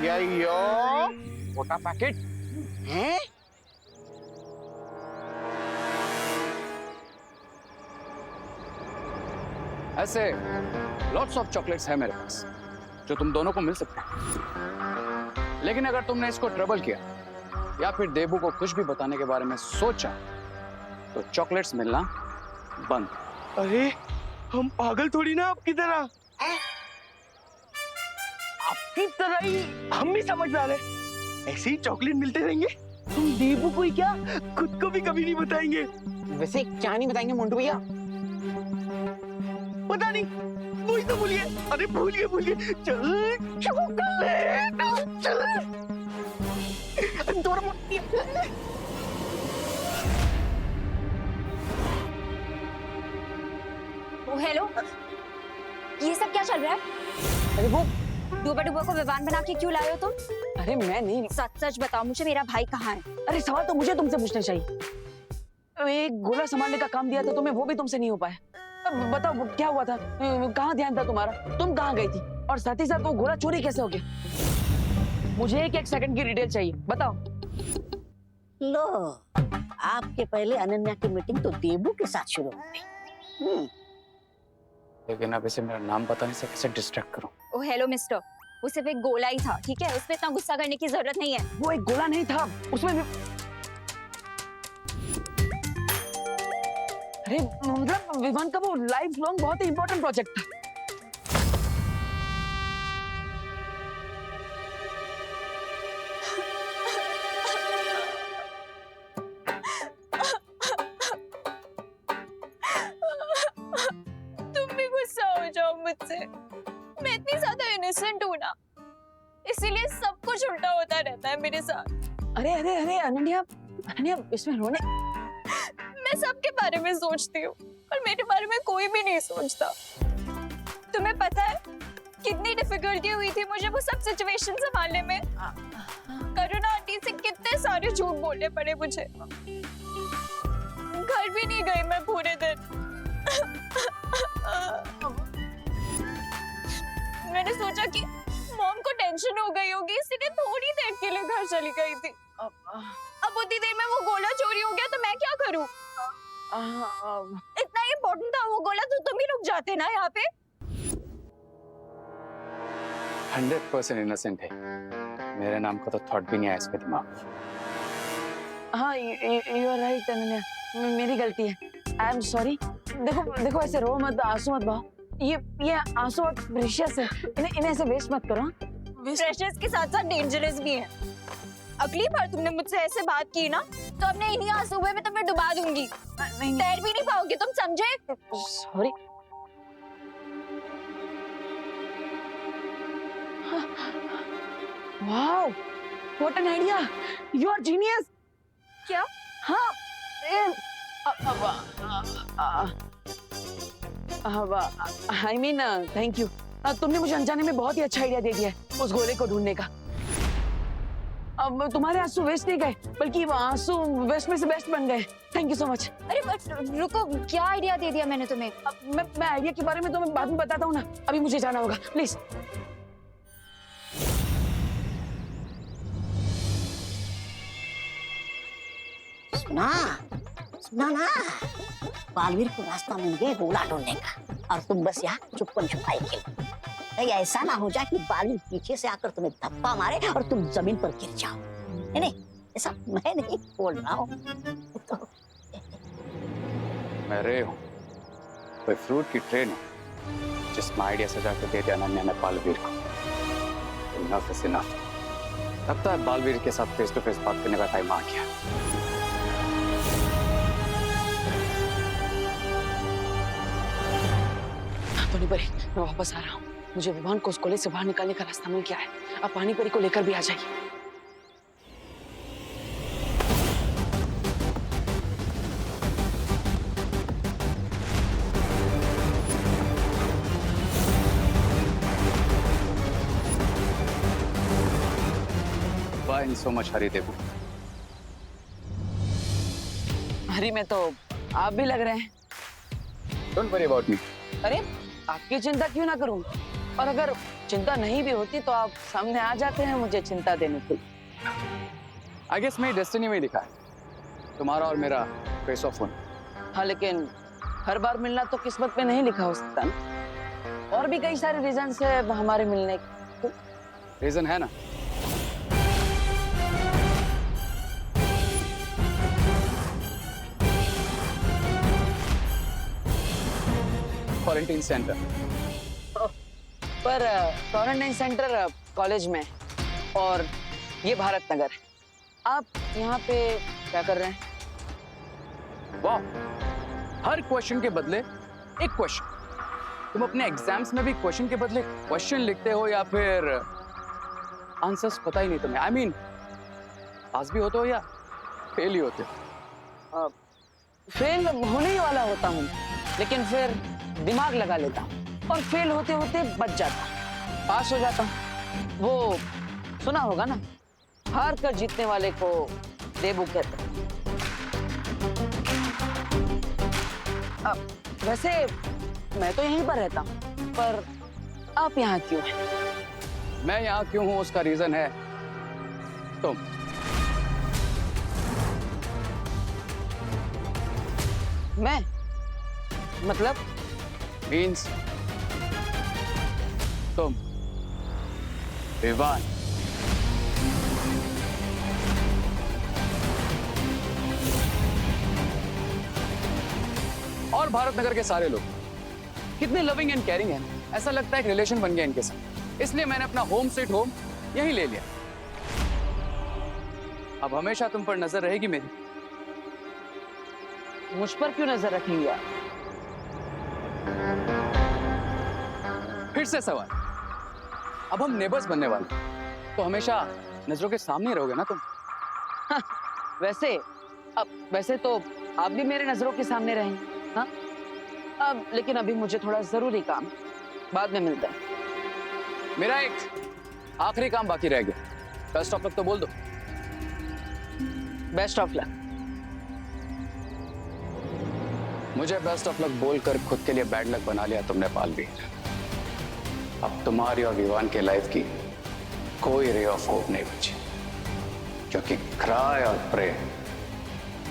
यो मोटा पैकेट है। ऐसे लॉट्स ऑफ चॉकलेट्स है मेरे पास जो तुम दोनों को मिल सकते हैं, लेकिन अगर तुमने इसको ट्रबल किया या फिर देबू को कुछ भी बताने के बारे में सोचा तो चॉकलेट्स मिलना बंद। अरे हम पागल थोड़ी ना आपकी तरह, आपकी तरह ही हम भी समझदार हैं। ऐसे ही चॉकलेट मिलते रहेंगे। हम देबू को ही क्या, खुद को भी कभी नहीं बताएंगे। वैसे क्या नहीं बताएंगे मोंटू भैया? पता नहीं, वही तो भूलिए। अरे भूलिए चल चॉकलेट चल दूर मुट्ठी। हेलो, ये सब क्या चल रहा है? अरे वो डूबा डूबा को विवान बना के क्यों लाए हो तुम? अरे मैं नहीं। सच सच बताओ मुझे, मेरा भाई कहाँ है? अरे सवाल तो मुझे तुमसे पूछना चाहिए। एक गोला संभालने का काम दिया था तुम्हें, वो भी तुमसे नहीं हो पाया। अब बताओ वो क्या हुआ था, कहाँ ध्यान था तुम्हारा, तुम कहाँ गई थी, और साथ ही साथ वो गोला चोरी कैसे हो गया? मुझे एक सेकंड की डिटेल चाहिए, बताओ। लो, आपके पहले अनन्या की मीटिंग तो देबू के साथ शुरू हो गई। लेकिन अब इसे मेरा नाम बताने से कैसे डिस्ट्रैक्ट करूं? ओ हेलो मिस्टर, वो सिर्फ एक गोला ही था, ठीक है? उसमें इतना गुस्सा करने की जरूरत नहीं है। वो एक गोला नहीं था, उसमें भी... अरे मतलब विवान का वो लाइफ लॉन्ग बहुत ही इंपॉर्टेंट प्रोजेक्ट था। तुम भी गुस्सा हो जाओ मुझसे, मैं इतनी ज्यादा इनोसेंट हूँ ना, इसीलिए सब कुछ उल्टा होता रहता है मेरे साथ। अरे अरे अरे अनन्या, अनन्या इसमें रोने... मैं सबके बारे में सोचती हूँ और मेरे बारे में कोई भी नहीं सोचता। तुम्हें पता है कितनी डिफिकल्टी हुई थी मुझे वो सब सिचुएशन संभालने में? करुणा आंटी से कितने सारे झूठ बोलने पड़े मुझे। घर भी नहीं गई मैं पूरे दिन। मैंने सोचा कि मॉम को टेंशन हो गई होगी, इसलिए थोड़ी देर के लिए घर चली गई थी। अब उतनी देर में वो गोला चोरी हो गया तो मैं क्या करूं? इतना इम्पोर्टेंट था वो गोला, तो तुम ही रुक जाते ना यहाँ पे। 100% इनोसेंट है, मेरे नाम का तो थॉट भी नहीं आया इसके दिमाग में। हाँ यू आर राइट अनन्या, मेरी गलती है, आई एम सॉरी। देखो देखो ऐसे रो मत, आंसू मत बहाओ, ये आंसू बहुत प्रेशियस है, इन्हें ऐसे वेस्ट मत करो। प्रेशियस के साथ साथ डेंजरस भी है। अगली बार तुमने मुझसे ऐसे बात की ना तो अपने इन्हीं आंसू में तुम्हें डुबा दूंगी, तैर भी नहीं पाओगे तुम, समझे? Sorry. Wow, what an idea, you are genius. क्या? हाँ आई मीन थैंक यू, तुमने मुझे अनजाने में बहुत ही अच्छा आइडिया दे दिया है उस गोले को ढूंढने का। अब तुम्हारे आंसू वेस्ट नहीं गए, बल्कि आंसू वेस्ट में से बेस्ट बन गए। Thank you so much. अरे रुको, क्या आइडिया दे दिया मैंने तुम्हें? मैं आइडिया के बारे में तुम्हें बाद में बताता हूँ ना, अभी मुझे जाना होगा, प्लीज। सुना सुना ना, बालवीर को रास्ता मिल गया गोला ढूंढने का, और तुम बस यहाँ चुप्पन छुपाई के। कहीं ऐसा ना हो जाए कि बालवीर पीछे से आकर तुम्हें धप्पा मारे और तुम जमीन पर गिर जाओ। नहीं, ऐसा मैं नहीं बोल रहा हूँ। तो मैं रे हूँ, कोई फ्रूट की ट्रेन है जिसमें आइडिया सजा के दे दिया अनन्या ने बालवीर को। इनफ इज इनफ, लगता है बालवीर के साथ फेस टू फेस बात करने का टाइम आ गया। पानी परी, मैं वापस आ रहा हूँ। मुझे विवान को उस कॉलेज से बाहर निकालने का रास्ता मिल गया है। आप पानी परी को लेकर भी आ जाइए। Why so much hurry, देबू? हरी में तो आप भी लग रहे हैं। Don't worry about me. अरे आपकी चिंता क्यों ना करूं, और अगर चिंता नहीं भी होती तो आप सामने आ जाते हैं मुझे चिंता देने के लिए। आई गेस मेरी डेस्टिनी में ही लिखा है तुम्हारा और मेरा फेस ऑफ होना। हाँ, लेकिन हर बार मिलना तो किस्मत में नहीं लिखा हो सकता ना। और भी कई सारे रीजन है हमारे मिलने के। रीजन है ना? Quarantine centre. पर क्वारंटाइन सेंटर कॉलेज में और ये भारत नगर है। आप यहाँ पे क्या कर रहे हैं? वाह, हर क्वेश्चन के बदले एक क्वेश्चन। तुम अपने एग्जाम्स में भी क्वेश्चन के बदले क्वेश्चन लिखते हो या फिर आंसर्स पता ही नहीं तुम्हें? आई मीन पास भी होते हो या फेल ही होते हो? फेल होने ही वाला होता हूँ, लेकिन फिर दिमाग लगा लेता हूँ और फेल होते होते बच जाता हूँ, पास हो जाता हूँ। वो सुना होगा ना, हार कर जीतने वाले को देबू कहते हैं। वैसे मैं तो यहीं पर रहता हूँ, पर आप यहाँ क्यों हैं? मैं यहाँ क्यों हूँ उसका रीजन है तुम। मैं मतलब मीन्स तुम विवान। और भारत नगर के सारे लोग कितने लविंग एंड केयरिंग हैं, ऐसा लगता है एक रिलेशन बन गया इनके साथ। इसलिए मैंने अपना होम स्वीट होम यहीं ले लिया। अब हमेशा तुम पर नजर रहेगी मेरी। मुझ पर क्यों नजर रखेंगे आप? फिर से सवाल, अब हम नेबर्स बनने वाले हैं, तो हमेशा नजरों के सामने रहोगे ना तुम? वैसे तो आप भी मेरे नजरों के सामने रहेंगे। हाँ, अब लेकिन अभी मुझे थोड़ा जरूरी काम, बाद में मिलता है। मेरा एक आखिरी काम बाकी रह गया। बेस्ट ऑफ लक तो बोल दो। Best of luck. मुझे बेस्ट ऑफ लक बोलकर खुद के लिए बैड लक बना लिया तुमने पालवी। अब तुम्हारी और विवान के लाइफ की कोई रे ऑफ होप नहीं बची, क्योंकि क्राई और प्रे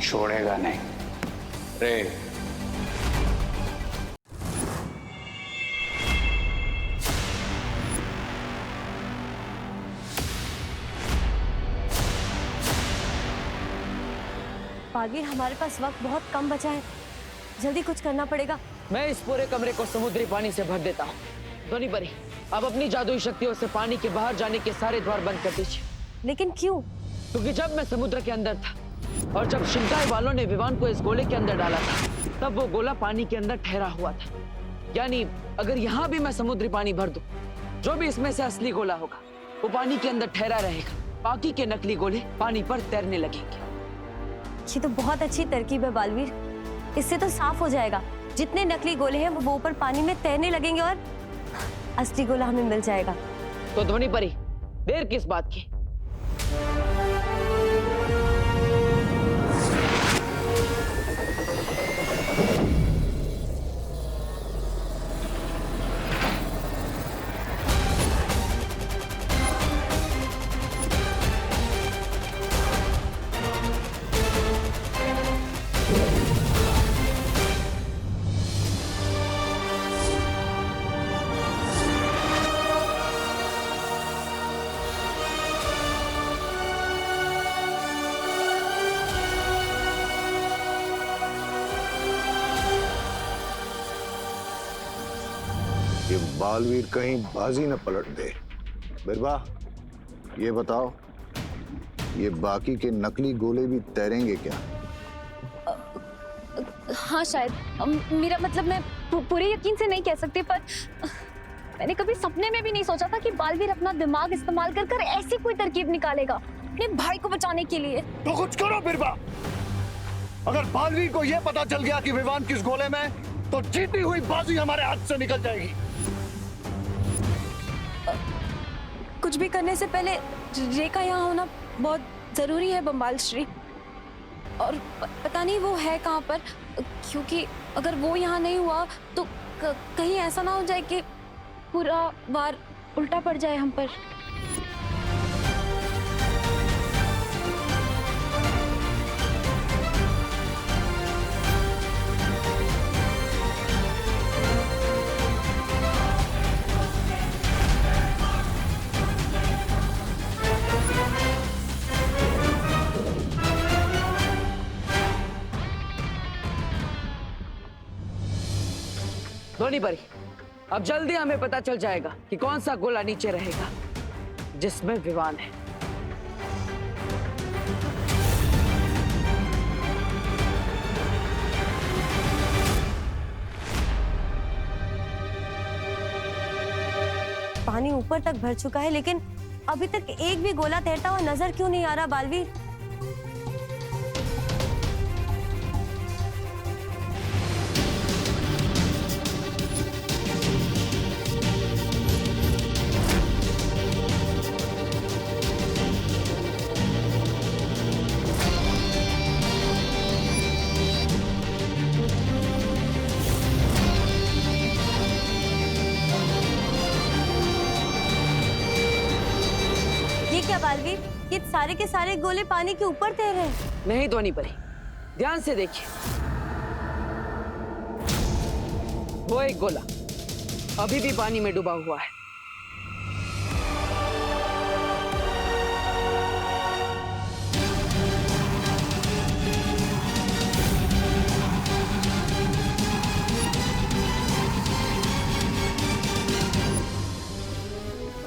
छोड़ेगा नहीं। रे बालवीर, हमारे पास वक्त बहुत कम बचा है, जल्दी कुछ करना पड़ेगा। मैं इस पूरे कमरे को समुद्री पानी से भर देता हूँ। ध्वनि परी, आप अपनी जादुई शक्तियों से पानी के बाहर जाने के सारे द्वार बंद कर दीजिए। लेकिन क्यों? क्योंकि जब मैं समुद्र के अंदर था और जब शिंकाई वालों ने विवान को इस गोले के अंदर डाला था, तब वो गोला पानी के अंदर ठहरा हुआ था। यानी अगर यहाँ भी मैं समुद्री पानी भर दूं, जो भी इसमें से असली गोला होगा वो पानी के अंदर ठहरा रहेगा, बाकी के नकली गोले पानी पर तैरने लगेंगे। ये तो बहुत अच्छी तरकीब है बालवीर, इससे तो साफ हो जाएगा जितने नकली गोले हैं वो ऊपर पानी में तैरने लगेंगे और असली गोला हमें मिल जाएगा। तो ध्वनि परी, देर किस बात की? ये बालवीर कहीं बाजी न पलट दे। बिरबा, ये बताओ, ये बाकी के नकली गोले भी तैरेंगे क्या? हाँ शायद, मेरा मतलब मैं पूरे यकीन से नहीं कह सकती, पर मैंने कभी सपने में भी नहीं सोचा था कि बालवीर अपना दिमाग इस्तेमाल कर कर ऐसी कोई तरकीब निकालेगा अपने भाई को बचाने के लिए। तो कुछ करो बिरबा। अगर बालवीर को यह पता चल गया कि विवान किस गोले में, तो जीती हुई बाजी हमारे हाथ से निकल जाएगी। कुछ भी करने से पहले रेखा यहाँ होना बहुत जरूरी है बम्बाल श्री, और पता नहीं वो है कहाँ पर, क्योंकि अगर वो यहाँ नहीं हुआ तो कहीं ऐसा ना हो जाए कि पूरा वार उल्टा पड़ जाए हम पर। धोनी परी, अब जल्दी हमें पता चल जाएगा कि कौन सा गोला नीचे रहेगा जिसमें विवान है। पानी ऊपर तक भर चुका है, लेकिन अभी तक एक भी गोला तैरता हुआ नजर क्यों नहीं आ रहा बालवीर? ये क्या बालवीर, ये सारे के सारे गोले पानी के ऊपर तैर रहे हैं। नहीं धोनी परी, ध्यान से देखिए, वो एक गोला अभी भी पानी में डूबा हुआ है।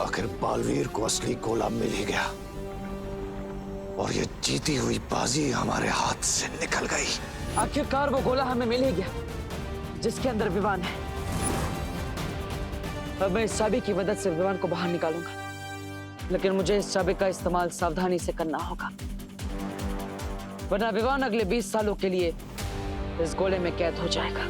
आखिर बालवीर को असली गोला मिल ही गया और ये जीती हुई बाजी हमारे हाथ से निकल गई। आखिरकार वो गोला हमें मिल ही गया जिसके अंदर विवान है। अब मैं इस चाबी की मदद से विवान को बाहर निकालूंगा, लेकिन मुझे इस चाबी का इस्तेमाल सावधानी से करना होगा, वरना विवान अगले 20 सालों के लिए इस गोले में कैद हो जाएगा।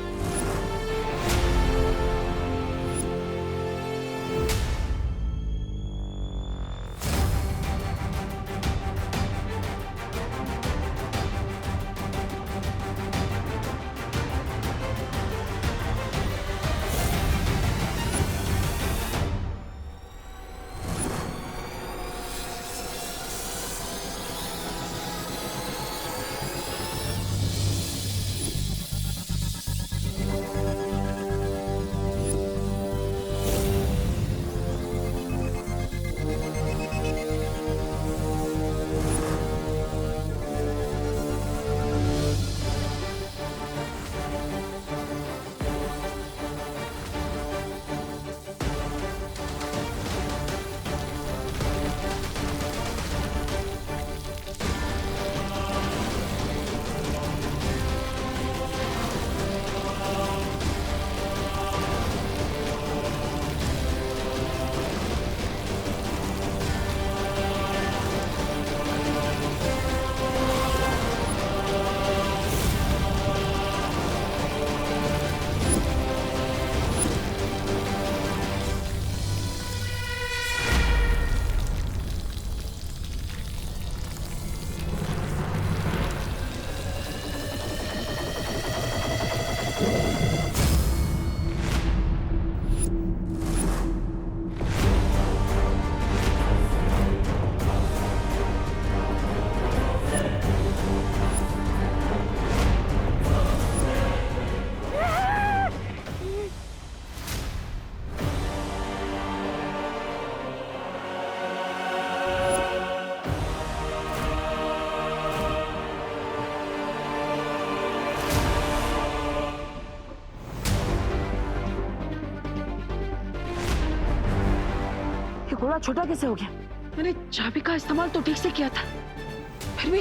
गोला छोटा कैसे हो गया? मैंने चाबी का इस्तेमाल तो ठीक से किया था, फिर भी।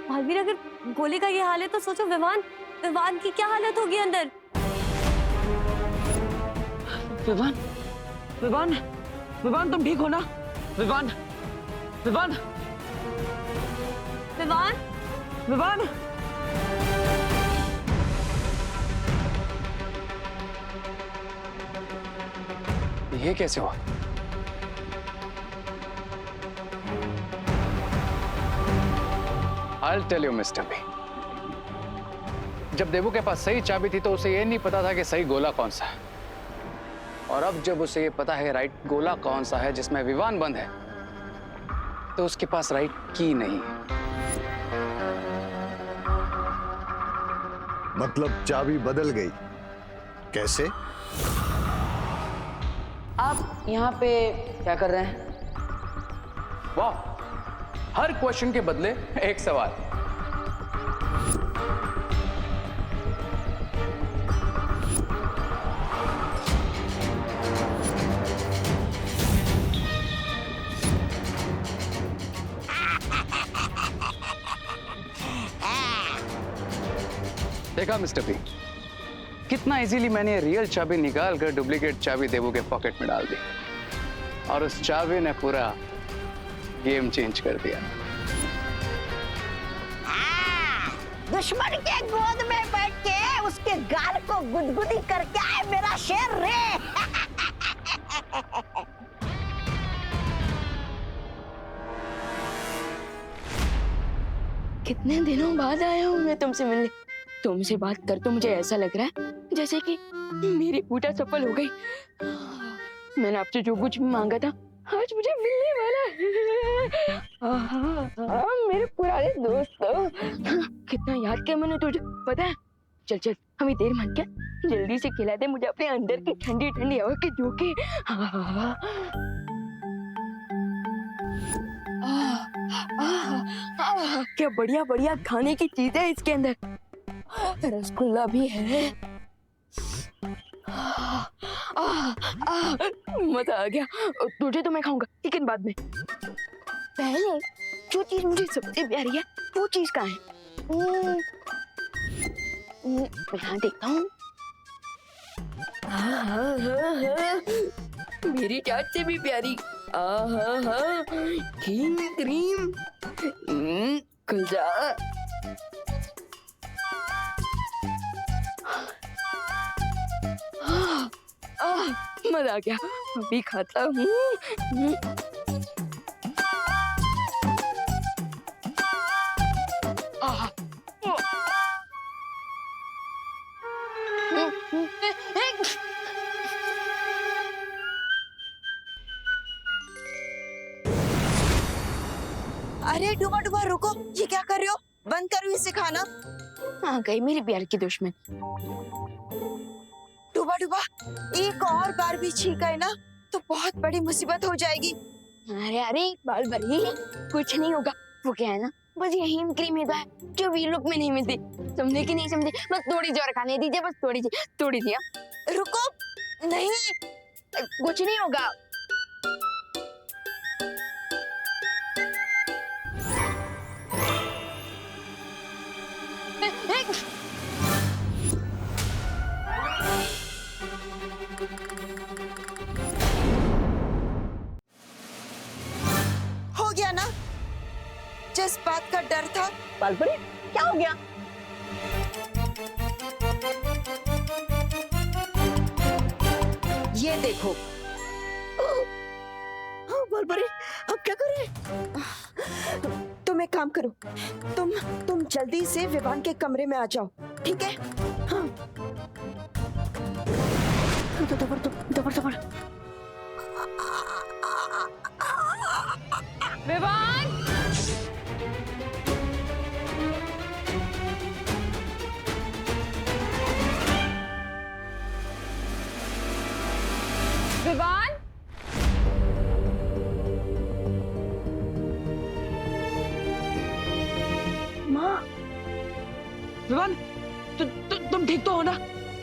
बालवीर, अगर गोले का ये हाल है तो सोचो विवान विवान की क्या हालत होगी अंदर। विवान, विवान, विवान तुम ठीक हो ना? विवान, विवान, विवान, विवान, ये कैसे हुआ? I'll tell you, Mr. B. जब देवू के पास सही चाबी थी तो उसे ये नहीं पता था कि सही गोला कौन सा है, और अब जब उसे ये पता है राइट गोला कौन सा है जिसमें विवान बंद है, तो उसके पास राइट की नहीं है। मतलब चाबी बदल गई? कैसे? आप यहाँ पे क्या कर रहे हैं? वाह, हर क्वेश्चन के बदले एक सवाल। देखा मिस्टर पी, कितना इजीली मैंने रियल चाबी निकाल कर डुप्लीकेट चाबी देवू के पॉकेट में डाल दी, और उस चाबी ने पूरा गेम चेंज कर दिया। दुश्मन के गोद में बैठ के उसके गाल को गुदगुदी करके आए मेरा शेर रे। कितने दिनों बाद आया हूँ मैं तुमसे मिलने। तुमसे बात कर तो मुझे ऐसा लग रहा है जैसे कि मेरी पूजा सफल हो गई। मैंने आपसे जो कुछ भी मांगा था आज मुझे मिलने वाला है। मेरे पुराने दोस्त, कितना याद किया मैंने तुझे, पता है? चल चल, हमें देर मत क्या, जल्दी से खिला दे मुझे अपने अंदर की ठंडी ठंडी हवा के झोंके। क्या बढ़िया बढ़िया खाने की चीजें है इसके अंदर। रसगुल्ला भी है। मजा आ गया। तुझे तो मैं खाऊंगा, लेकिन बाद में। पहले जो चीज मुझे सबसे प्यारी है वो चीज कहाँ है? यहाँ देखता हूँ। मेरी चाट से भी प्यारी। Cream cream. खुल जा। मजा आ गया, अभी खाता हूँ। अरे डूबा डूबा रुको, ये क्या कर रहे हो? बंद करो इसे खाना। आ गई मेरी प्यार की दुश्मन। डूबा डूबा, एक और बार भी छींका है ना तो बहुत बड़ी मुसीबत हो जाएगी। अरे अरे बाल बड़ी, कुछ नहीं होगा। वो क्या है ना, बस ये हीम क्रीम है जो वी लुक में नहीं मिलती। समझे कि नहीं समझे? बस थोड़ी सी और खाने दीजिए, बस थोड़ी सी। रुको, नहीं कुछ नहीं होगा। हो गया ना जिस बात का डर था। बालपरी, क्या हो गया? ये देखो। बालपरी, अब क्या करें? तुम एक काम करो, तुम जल्दी से विवान के कमरे में आ जाओ, ठीक है? हाँ। दबर। विवान! विवान! माँ, विवान, तुम ठीक तो हो ना?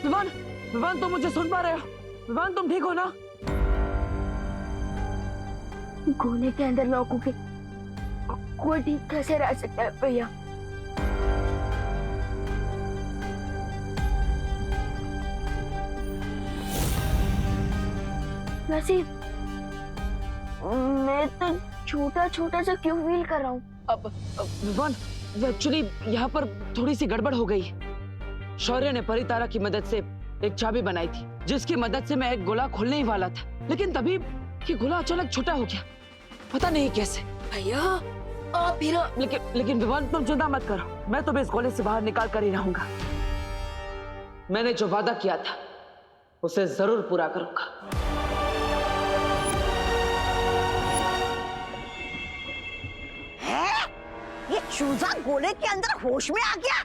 विवान तुम मुझे सुन पा रहे हो? विवान तुम ठीक हो ना? गोले के अंदर लॉक हो गए, कोई ठीक कैसे रह सकता है भैया? वैसे मैं तो छोटा सा क्यों फील कर रहा हूँ? अब विवान, एक्चुअली यहाँ पर थोड़ी सी गड़बड़ हो गई। शौर्य ने परितारा की मदद से एक चाबी बनाई थी, जिसकी मदद से मैं एक गोला खोलने ही वाला था, लेकिन तभी ये गोला अचानक छोटा हो गया, पता नहीं कैसे। भैया फिर लेकिन विवान तुम चिंता मत करो, मैं तुम्हें इस गोले से बाहर निकाल कर ही रहूंगा। मैंने जो वादा किया था उसे जरूर पूरा करूंगा। है? ये चूजा गोले के अंदर होश में आ गया।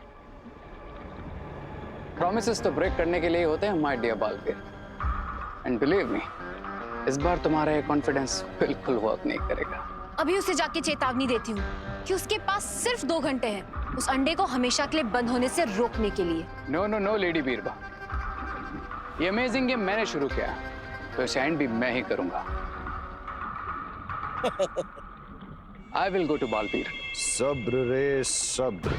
प्रॉमिसेस तो ब्रेक करने के लिए होते हैं my dear Baalveer, and believe me, इस बार तुम्हारा ये कॉन्फिडेंस बिल्कुल वर्क नहीं करेगा। अभी उसे जाके चेतावनी देती हूँ कि उसके पास सिर्फ 2 घंटे हैं उस अंडे को हमेशा के लिए बंद होने से रोकने के लिए। नो नो नो लेडी बीरबा, ये अमेजिंग गेम मैंने शुरू किया तो इसे एंड भी मैं ही करूंगा। I will go to Baalveer. सब्र रे सब्र।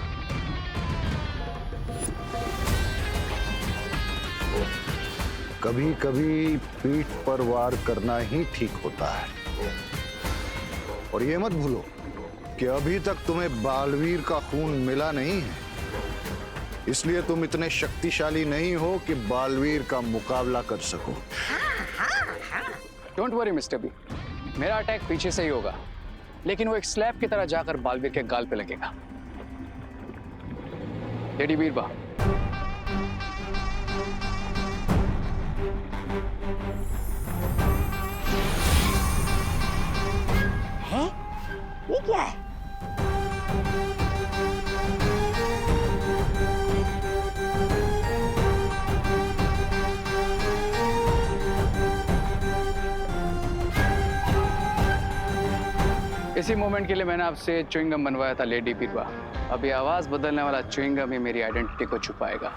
कभी कभी पीठ पर वार करना ही ठीक होता है। और ये मत भूलो कि अभी तक तुम्हें बालवीर का खून मिला नहीं है, इसलिए तुम इतने शक्तिशाली नहीं हो कि बालवीर का मुकाबला कर सको। डोंट वरी मिस्टर बी, मेरा अटैक पीछे से ही होगा, लेकिन वो एक स्लैब की तरह जाकर बालवीर के गाल पे लगेगा। लेडी बीरबा, है? ये क्या है? इसी मोमेंट के लिए मैंने आपसे च्युइंगम बनवाया था लेडी बीरबा। अब ये आवाज बदलने वाला च्युइंगम ही मेरी आइडेंटिटी को छुपाएगा।